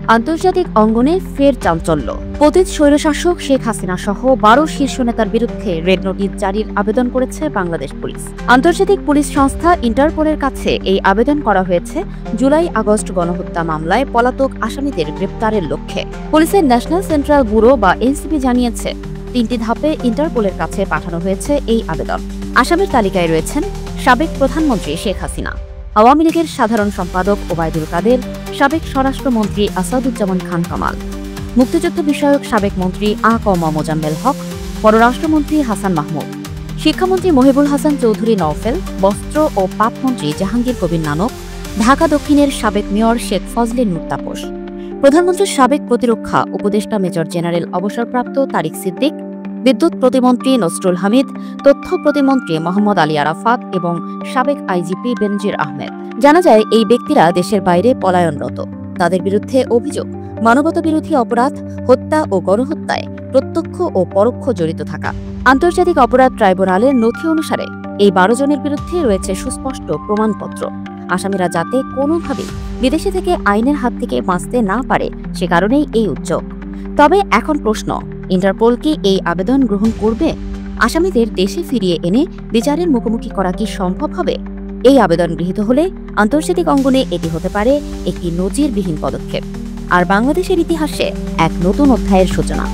আন্তর্জাতিক অঙ্গনে ফের চাঞ্চল্য। পতিত স্বৈরশাসক শেখ হাসিনা সহ ১২ শীর্ষ নেতার বিরুদ্ধে রেড নোটিশ জারির আবেদন করেছে বাংলাদেশ পুলিশ। আন্তর্জাতিক পুলিশ সংস্থা ইন্টারপোলের কাছে এই আবেদন করা হয়েছে জুলাই-আগস্ট গণহত্যা মামলায় পলাতক আসামিদের গ্রেপ্তারের লক্ষ্যে। পুলিশের ন্যাশনাল সেন্ট্রাল ব্যুরো বা এনসিবি জানিয়েছে ৩টি ধাপে ইন্টারপোলের কাছে পাঠানো হয়েছে এই আবেদন। আসামির তালিকায় রয়েছেন সাবেক প্রধানমন্ত্রী শেখ হাসিনা, আওয়ামী লীগের সাধারণ সম্পাদক ওবায়দুল কাদের, সাবেক স্বরাষ্ট্রমন্ত্রী আসাদুজ্জামান খান কামাল, মুক্তিযুদ্ধ বিষয়ক সাবেক মন্ত্রী মোজাম্মেল হক, পররাষ্ট্রমন্ত্রী হাসান মাহমুদ, শিক্ষামন্ত্রী মহিবুল হাসান চৌধুরী নওফেল, বস্ত্র ও পাটমন্ত্রী জাহাঙ্গীর কবির নানক, ঢাকা দক্ষিণের সাবেক মেয়র শেখ ফজলে নূর তাপস, প্রধানমন্ত্রীর সাবেক প্রতিরক্ষা উপদেষ্টা মেজর জেনারেল অবসরপ্রাপ্ত তারিক সিদ্দিক, বিদ্যুৎ প্রতিমন্ত্রী নসরুল হামিদ, তথ্য প্রতিমন্ত্রী মোহাম্মদ আলী আরাফাত এবং সাবেক আইজিপি বেনজির আহমেদ। জানা যায় এই ব্যক্তিরা দেশের বাইরে পলায়নরত। তাদের বিরুদ্ধে অভিযোগ মানবতাবিরোধী অপরাধ, হত্যা ও গণহত্যায় প্রত্যক্ষ ও পরোক্ষ জড়িত থাকা। আন্তর্জাতিক অপরাধ ট্রাইব্যুনালের নথি অনুসারে এই ১২ জনের বিরুদ্ধে রয়েছে সুস্পষ্ট প্রমাণপত্র। আসামিরা যাতে কোনোভাবেই বিদেশে থেকে আইনের হাত থেকে বাঁচতে না পারে, সে কারণেই এই উদ্যোগ। তবে এখন প্রশ্ন, ইন্টারপোল কি এই আবেদন গ্রহণ করবে? আসামিদের দেশে ফিরিয়ে এনে বিচারের মুখোমুখি করা কি সম্ভব হবে? এই আবেদন গৃহীত হলে আন্তর্জাতিক অঙ্গনে এটি হতে পারে একটি নজিরবিহীন পদক্ষেপ, আর বাংলাদেশের ইতিহাসে এক নতুন অধ্যায়ের সূচনা।